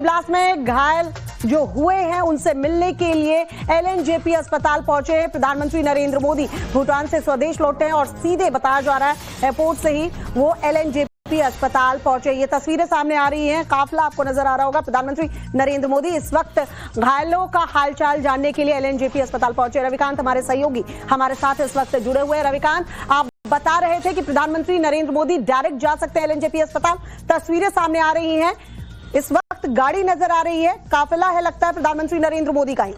Blast में घायल जो हुए हैं उनसे मिलने के लिए एलएनजेपी अस्पताल पहुंचे हैं प्रधानमंत्री नरेंद्र मोदी। भूटान से स्वदेश लौटे हैं और सीधे बताया जा रहा है एयरपोर्ट से ही वो एलएनजेपी अस्पताल पहुंचे। ये तस्वीरें सामने आ रही हैं, काफिला आपको नजर आ रहा होगा। प्रधानमंत्री नरेंद्र मोदी इस वक्त घायलों का हालचाल जानने के लिए एलएनजेपी अस्पताल पहुंचे। रविकांत हमारे सहयोगी हमारे साथ इस वक्त जुड़े हुए हैं। रविकांत, आप बता रहे थे कि प्रधानमंत्री नरेंद्र मोदी डायरेक्ट जा सकते हैं एलएनजेपी अस्पताल। तस्वीरें सामने आ रही हैं, इस वक्त गाड़ी नजर आ रही है, काफिला है लगता है प्रधानमंत्री नरेंद्र मोदी का ही।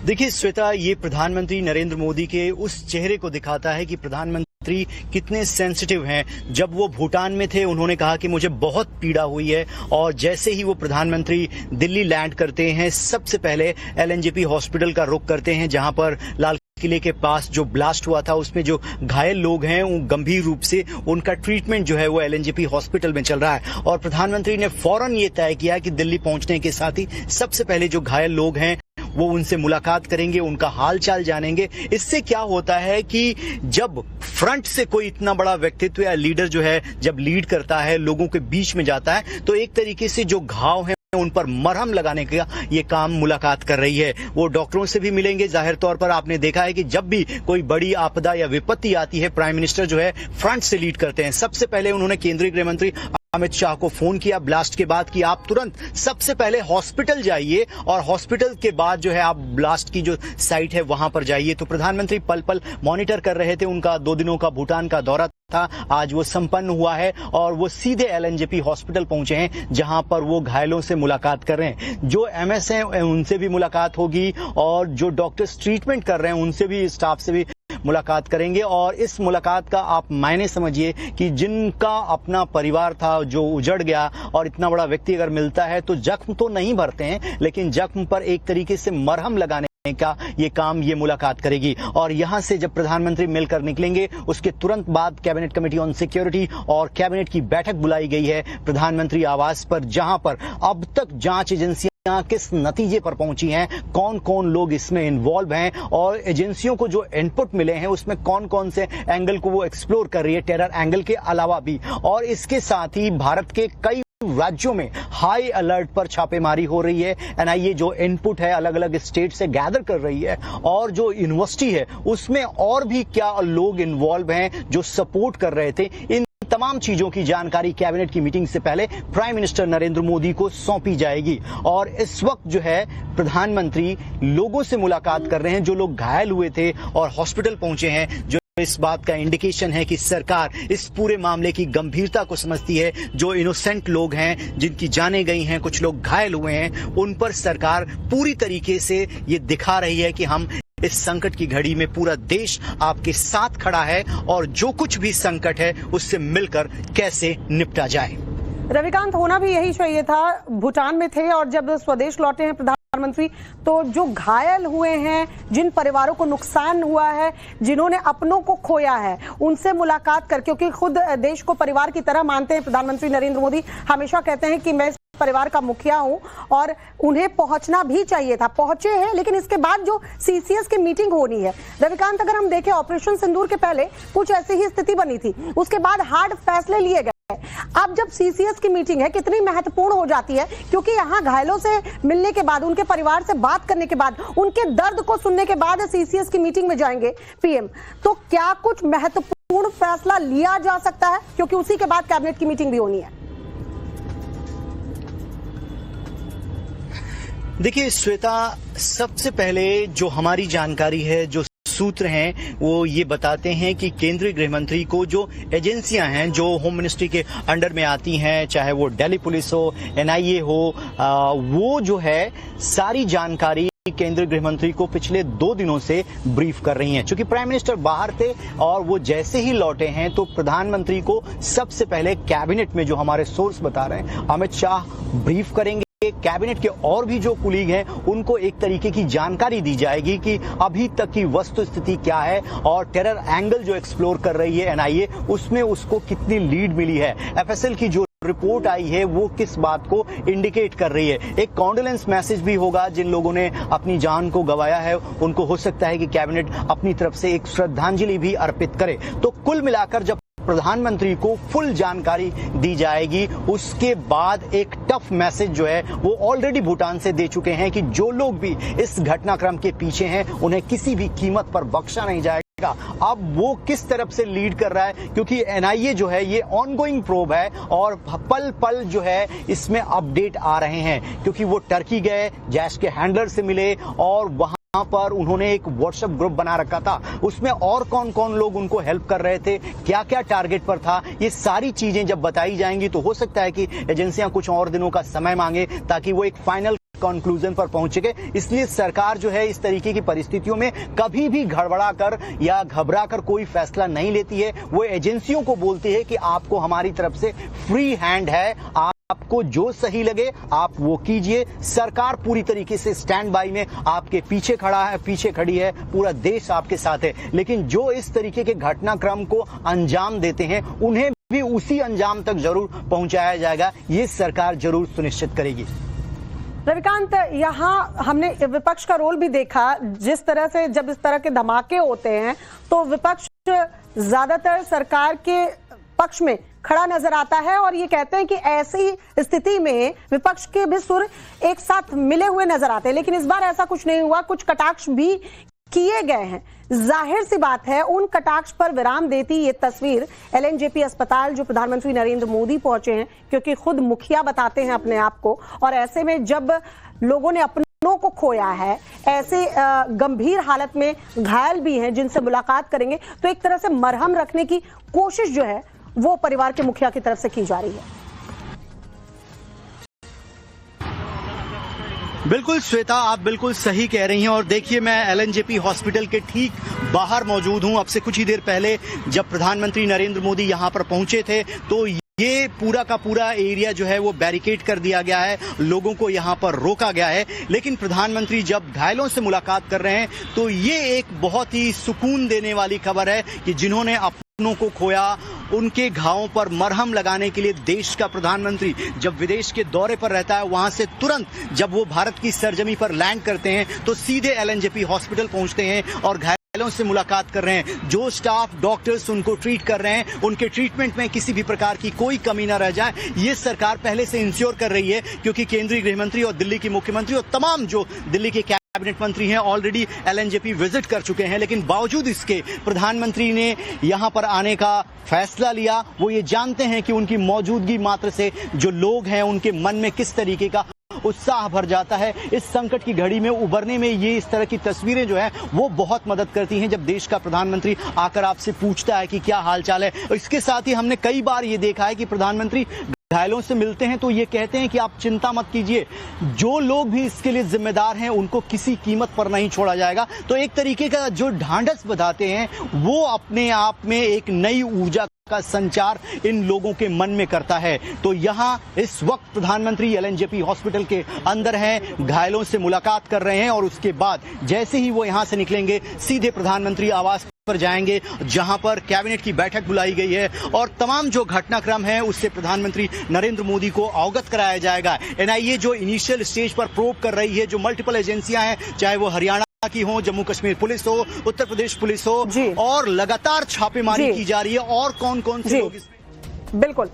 देखिए श्वेता, ये प्रधानमंत्री नरेंद्र मोदी के उस चेहरे को दिखाता है कि प्रधानमंत्री कितने सेंसिटिव हैं। जब वो भूटान में थे उन्होंने कहा कि मुझे बहुत पीड़ा हुई है, और जैसे ही वो प्रधानमंत्री दिल्ली लैंड करते हैं सबसे पहले एलएनजेपी हॉस्पिटल का रुख करते हैं, जहां पर लाल किले के पास जो ब्लास्ट हुआ था उसमें जो घायल लोग हैं वो गंभीर रूप से उनका ट्रीटमेंट जो है वो एलएनजेपी हॉस्पिटल में चल रहा है। और प्रधानमंत्री ने फौरन ये तय किया कि दिल्ली पहुंचने के साथ ही सबसे पहले जो घायल लोग हैं वो उनसे मुलाकात करेंगे, उनका हालचाल जानेंगे। इससे क्या होता है कि जब फ्रंट से कोई इतना बड़ा व्यक्तित्व या लीडर जो है जब लीड करता है, लोगों के बीच में जाता है, तो एक तरीके से जो घाव है उन पर मरहम लगाने का ये काम मुलाकात कर रही है। वो डॉक्टरों से भी मिलेंगे। जाहिर तौर पर आपने देखा है कि जब भी कोई बड़ी आपदा या विपत्ति आती है, प्राइम मिनिस्टर जो है फ्रंट से लीड करते हैं। सबसे पहले उन्होंने केंद्रीय गृह मंत्री अमित शाह को फोन किया ब्लास्ट के बाद कि आप तुरंत सबसे पहले हॉस्पिटल जाइए, और हॉस्पिटल के बाद जो है आप ब्लास्ट की जो साइट है वहां पर जाइए। तो प्रधानमंत्री पल पल मॉनिटर कर रहे थे। उनका 2 दिनों का भूटान का दौरा था, आज वो संपन्न हुआ है और वो सीधे एलएनजेपी हॉस्पिटल पहुंचे हैं, जहां पर वो घायलों से मुलाकात कर रहे हैं। जो एमएस हैं उनसे भी मुलाकात होगी, और जो डॉक्टर्स ट्रीटमेंट कर रहे हैं उनसे भी, स्टाफ से भी मुलाकात करेंगे। और इस मुलाकात का आप मायने समझिए कि जिनका अपना परिवार था जो उजड़ गया, और इतना बड़ा व्यक्ति अगर मिलता है तो जख्म तो नहीं भरते हैं, लेकिन जख्म पर एक तरीके से मरहम लगाने का ये काम ये मुलाकात करेगी। और यहां से जब प्रधानमंत्री मिलकर निकलेंगे उसके तुरंत बाद कैबिनेट कमेटी ऑन सिक्योरिटी और कैबिनेट की बैठक बुलाई गई है प्रधानमंत्री आवास पर, जहां पर अब तक जांच एजेंसियां किस नतीजे पर पहुंची हैं, कौन कौन लोग इसमें इन्वॉल्व हैं, और एजेंसियों को जो इनपुट मिले हैं उसमें कौन कौन से एंगल को वो एक्सप्लोर कर रही है, टेरर एंगल के अलावा भी। और इसके साथ ही भारत के कई राज्यों में हाई अलर्ट पर छापेमारी हो रही है। एनआईए जो इनपुट है अलग अलग स्टेट से गैदर कर रही है, और जो यूनिवर्सिटी है उसमें और भी क्या लोग इन्वॉल्व हैं जो सपोर्ट कर रहे थे। इन तमाम चीजों की जानकारी कैबिनेट की मीटिंग से पहले प्राइम मिनिस्टर नरेंद्र मोदी को सौंपी जाएगी। और इस वक्त जो है प्रधानमंत्री लोगों से मुलाकात कर रहे हैं जो लोग घायल हुए थे और हॉस्पिटल पहुंचे हैं, जो इस बात का इंडिकेशन है कि सरकार इस पूरे मामले की गंभीरता को समझती है। जो इनोसेंट लोग हैं, जिनकी जानें गई हैं, कुछ लोग घायल हुए हैं, उन पर सरकार पूरी तरीके से ये दिखा रही है कि हम इस संकट की घड़ी में पूरा देश आपके साथ खड़ा है, और जो कुछ भी संकट है उससे मिलकर कैसे निपटा जाए। रविकांत, होना भी यही चाहिए था। भूटान में थे और जब स्वदेश लौटे हैं प्रधानमंत्री, तो जो घायल हुए हैं, जिन परिवारों को नुकसान हुआ है, जिन्होंने अपनों को खोया है, उनसे मुलाकात कर, क्योंकि खुद देश को परिवार की तरह मानते हैं प्रधानमंत्री नरेंद्र मोदी। हमेशा कहते हैं कि मैं परिवार का मुखिया हूं, और उन्हें पहुंचना भी चाहिए था, पहुंचे हैं। लेकिन इसके बाद जो सीसीएस की मीटिंग होनी है रविकांत, अगर हम देखें ऑपरेशन सिंदूर के पहले कुछ ऐसी ही स्थिति बनी थी, उसके बाद हार्ड फैसले लिए गए। अब जब सीसीएस की मीटिंग है कितनी महत्वपूर्ण हो जाती है, क्योंकि यहाँ घायलों से मिलने के बाद, उनके परिवार से बात करने के बाद, उनके दर्द को सुनने के बाद सीसीएस की मीटिंग में जाएंगे पीएम। तो क्या कुछ महत्वपूर्ण फैसला लिया जा सकता है, क्योंकि उसी के बाद कैबिनेट की मीटिंग भी होनी है। देखिए श्वेता, सबसे पहले जो हमारी जानकारी है, जो सूत्र हैं, वो ये बताते हैं कि केंद्रीय गृह मंत्री को जो एजेंसियां हैं जो होम मिनिस्ट्री के अंडर में आती हैं, चाहे वो दिल्ली पुलिस हो, एनआईए हो, वो जो है सारी जानकारी केंद्रीय गृह मंत्री को पिछले 2 दिनों से ब्रीफ कर रही हैं। क्योंकि प्राइम मिनिस्टर बाहर थे और वो जैसे ही लौटे हैं तो प्रधानमंत्री को सबसे पहले कैबिनेट में, जो हमारे सोर्स बता रहे हैं, अमित शाह ब्रीफ करेंगे। कैबिनेट के और भी जो कुलीग हैं उनको एक तरीके की जानकारी दी जाएगी कि अभी तक की वस्तु स्थिति क्या है, और टेरर एंगल जो एक्सप्लोर कर रही है एनआईए, उसमें उसको कितनी लीड मिली है। एफएसएल की जो रिपोर्ट आई है वो किस बात को इंडिकेट कर रही है। एक कॉन्डोलेंस मैसेज भी होगा जिन लोगों ने अपनी जान को गंवाया है, उनको हो सकता है कि कैबिनेट अपनी तरफ से एक श्रद्धांजलि भी अर्पित करे। तो कुल मिलाकर जब प्रधानमंत्री को फुल जानकारी दी जाएगी। उसके बाद एक टफ मैसेज जो है वो ऑलरेडी भूटान से दे चुके हैं कि जो लोग भी इस घटनाक्रम के पीछे हैं उन्हें किसी भी कीमत पर बख्शा नहीं जाएगा। अब वो किस तरफ से लीड कर रहा है, क्योंकि एनआईए जो है ये ऑनगोइंग प्रोब है और पल पल जो है इसमें अपडेट आ रहे हैं, क्योंकि वो टर्की गए, जैश के हैंडलर से मिले और वहां पर उन्होंने एक व्हाट्सएप ग्रुप बना रखा था। उसमें और कौन कौन लोग उनको हेल्प कर रहे थे, क्या क्या टारगेट पर था, ये सारी चीजें जब बताई जाएंगी तो हो सकता है कि एजेंसियां कुछ और दिनों का समय मांगे ताकि वो एक फाइनल कंक्लूजन पर पहुंच सके। इसलिए सरकार जो है इस तरीके की परिस्थितियों में कभी भी गड़बड़ा कर या घबरा कर कोई फैसला नहीं लेती है। वो एजेंसियों को बोलती है कि आपको हमारी तरफ से फ्री हैंड है, आपको जो सही लगे आप वो कीजिए। सरकार पूरी तरीके से स्टैंड बाई में आपके पीछे खड़ी है, पूरा देश आपके साथ है। लेकिन जो इस तरीके के घटनाक्रम को अंजाम देते हैं उन्हें भी उसी अंजाम तक जरूर पहुंचाया जाएगा, ये सरकार जरूर सुनिश्चित करेगी। रविकांत, यहाँ हमने विपक्ष का रोल भी देखा। जिस तरह से जब इस तरह के धमाके होते हैं तो विपक्ष ज्यादातर सरकार के पक्ष में खड़ा नजर आता है और ये कहते हैं कि ऐसी स्थिति में विपक्ष के भी सुर एक साथ मिले हुए नजर आते हैं। लेकिन इस बार ऐसा कुछ नहीं हुआ, कुछ कटाक्ष भी किए गए हैं। जाहिर सी बात है उन कटाक्ष पर विराम देती ये तस्वीर एलएनजेपी अस्पताल जो प्रधानमंत्री नरेंद्र मोदी पहुंचे हैं, क्योंकि खुद मुखिया बताते हैं अपने आप को, और ऐसे में जब लोगों ने अपनों को खोया है, ऐसे गंभीर हालत में घायल भी हैं जिनसे मुलाकात करेंगे, तो एक तरह से मरहम रखने की कोशिश जो है वो परिवार के मुखिया की तरफ से की जा रही है। बिल्कुल श्वेता, आप बिल्कुल सही कह रही हैं। और देखिए, मैं एलएनजेपी हॉस्पिटल के ठीक बाहर मौजूद हूं। अब से कुछ ही देर पहले जब प्रधानमंत्री नरेंद्र मोदी यहां पर पहुंचे थे तो ये पूरा का पूरा एरिया जो है वो बैरिकेड कर दिया गया है, लोगों को यहाँ पर रोका गया है। लेकिन प्रधानमंत्री जब घायलों से मुलाकात कर रहे हैं तो ये एक बहुत ही सुकून देने वाली खबर है कि जिन्होंने अपनों को खोया उनके घावों पर मरहम लगाने के लिए देश का प्रधानमंत्री जब विदेश के दौरे पर रहता है, वहां से तुरंत जब वो भारत की सरजमी पर लैंड करते हैं तो सीधे एलएनजेपी हॉस्पिटल पहुंचते हैं और घायलों से मुलाकात कर रहे हैं। जो स्टाफ डॉक्टर्स उनको ट्रीट कर रहे हैं, उनके ट्रीटमेंट में किसी भी प्रकार की कोई कमी न रह जाए, ये सरकार पहले से इंश्योर कर रही है। क्योंकि केंद्रीय गृह मंत्री और दिल्ली की मुख्यमंत्री और तमाम जो दिल्ली के कैबिनेट मंत्री हैं ऑलरेडी एलएनजेपी विजिट कर चुके हैं। लेकिन बावजूद इसके प्रधानमंत्री ने यहां पर आने का फैसला लिया। वो ये जानते हैं कि उनकी मौजूदगी मात्र से जो लोग हैं उनके मन में किस तरीके का उत्साह भर जाता है। इस संकट की घड़ी में उबरने में ये इस तरह की तस्वीरें जो है वो बहुत मदद करती हैं, जब देश का प्रधानमंत्री आकर आपसे पूछता है कि क्या हालचाल है। और इसके साथ ही हमने कई बार ये देखा है कि प्रधानमंत्री घायलों से मिलते हैं तो ये कहते हैं कि आप चिंता मत कीजिए, जो लोग भी इसके लिए जिम्मेदार हैं उनको किसी कीमत पर नहीं छोड़ा जाएगा। तो एक तरीके का जो ढांढस बताते हैं वो अपने आप में एक नई ऊर्जा का संचार इन लोगों के मन में करता है। तो यहाँ इस वक्त प्रधानमंत्री एलएनजेपी हॉस्पिटल के अंदर हैं, घायलों से मुलाकात कर रहे हैं और उसके बाद जैसे ही वो यहाँ से निकलेंगे सीधे प्रधानमंत्री आवास पर जाएंगे, जहां पर कैबिनेट की बैठक बुलाई गई है और तमाम जो घटनाक्रम है उससे प्रधानमंत्री नरेंद्र मोदी को अवगत कराया जाएगा। एनआईए जो इनिशियल स्टेज पर प्रोब कर रही है, जो मल्टीपल एजेंसियां हैं, चाहे वो हरियाणा की हो, जम्मू कश्मीर पुलिस हो, उत्तर प्रदेश पुलिस हो, और लगातार छापेमारी की जा रही है। और कौन कौन से लोग इसमें बिल्कुल